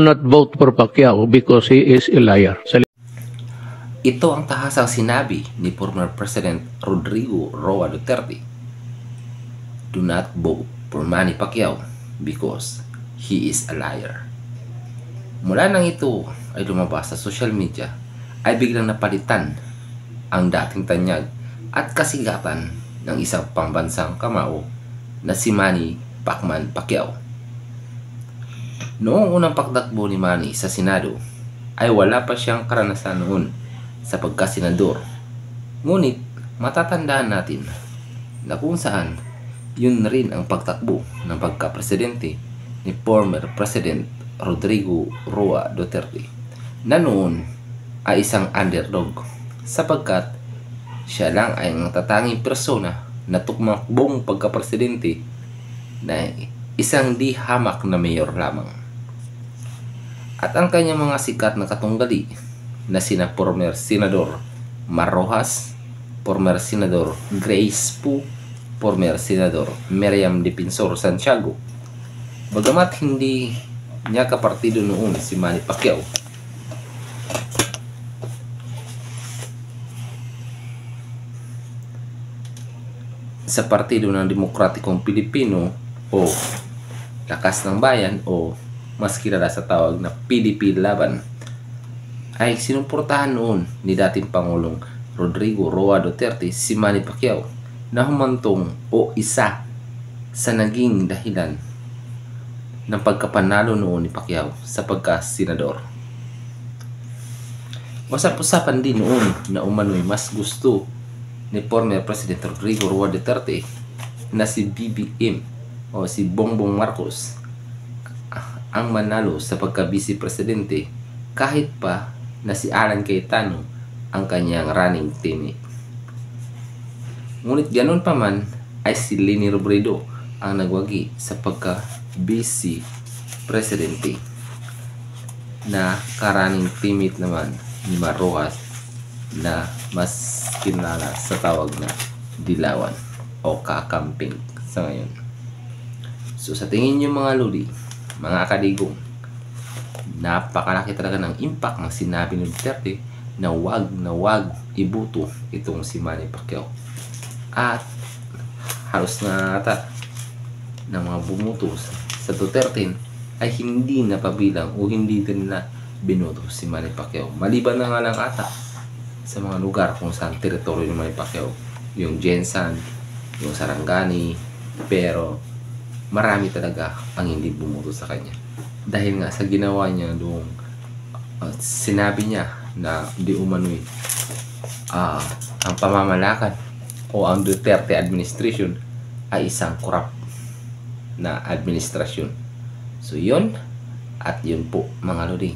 not vote for Pacquiao because he is a liar. Ito ang tahasang sinabi ni former President Rodrigo Roa Duterte. Do not vote for Manny Pacquiao because he is a liar. Mula nang ito ay lumabas sa social media, ay biglang napalitan ang dating tanyag at kasigatan ng isang pambansang kamao na si Manny Pacman Pacquiao. Noong unang pagtakbo ni Manny sa Senado ay wala pa siyang karanasan noon sa pagkasenador. Ngunit matatandaan natin na kung saan yun rin ang pagtakbo ng pagka-presidente ni former President Rodrigo Roa Duterte na noon ay isang underdog sapagkat siya lang ay ang tatanging persona na tumakbong pagka-presidente na isang di hamak na mayor lamang. At ang kanyang mga sikat na katunggali na sina former Senador Mar Rojas, former Senador Grace Poe, former Senador Miriam Defensor Santiago. Bagamat hindi niya kapartido noon si Manny Pacquiao, sa Partido ng Demokratikong Pilipino o Lakas ng Bayan o mas kilala sa tawag na PDP Laban, ay sinuportahan noon ni dating Pangulong Rodrigo Roa Duterte si Manny Pacquiao na humantong o isa sa naging dahilan ng pagkapanalo noon ni Pacquiao sa pagka-senador. Usap-usapan din noon na umano'y mas gusto ni former President Rodrigo Roa Duterte na si BBM o si Bongbong Marcos ang manalo sa pagka-vice presidente kahit pa na si Alan Cayetano ang kanyang running teammate. Ngunit ganun pa man ay si Leni Robredo ang nagwagi sa pagka-vice presidente na ka-running teammate naman ni Mar Rojas na mas kinala sa tawag na Dilawan o kakamping sa ngayon. So sa tingin nyo mga lodi, mga kadigong, napakalaki talaga ng impact ng sinabi ni Duterte na wag ibuto itong si Manny Pacquiao. At halos na ata ng mga bumuto sa Duterte ay hindi napabilang o hindi din na binoto si Manny Pacquiao. Maliban na nga lang ata sa mga lugar kung saan teritoryo ni Manny Pacquiao, yung Jensan, yung Sarangani, pero marami talaga ang hindi bumuto sa kanya. Dahil nga sa ginawa niya doon, sinabi niya na di umano'y ang pamamalakad o ang Duterte administration ay isang corrupt na administrasyon. So yun, at yun po mga lodi.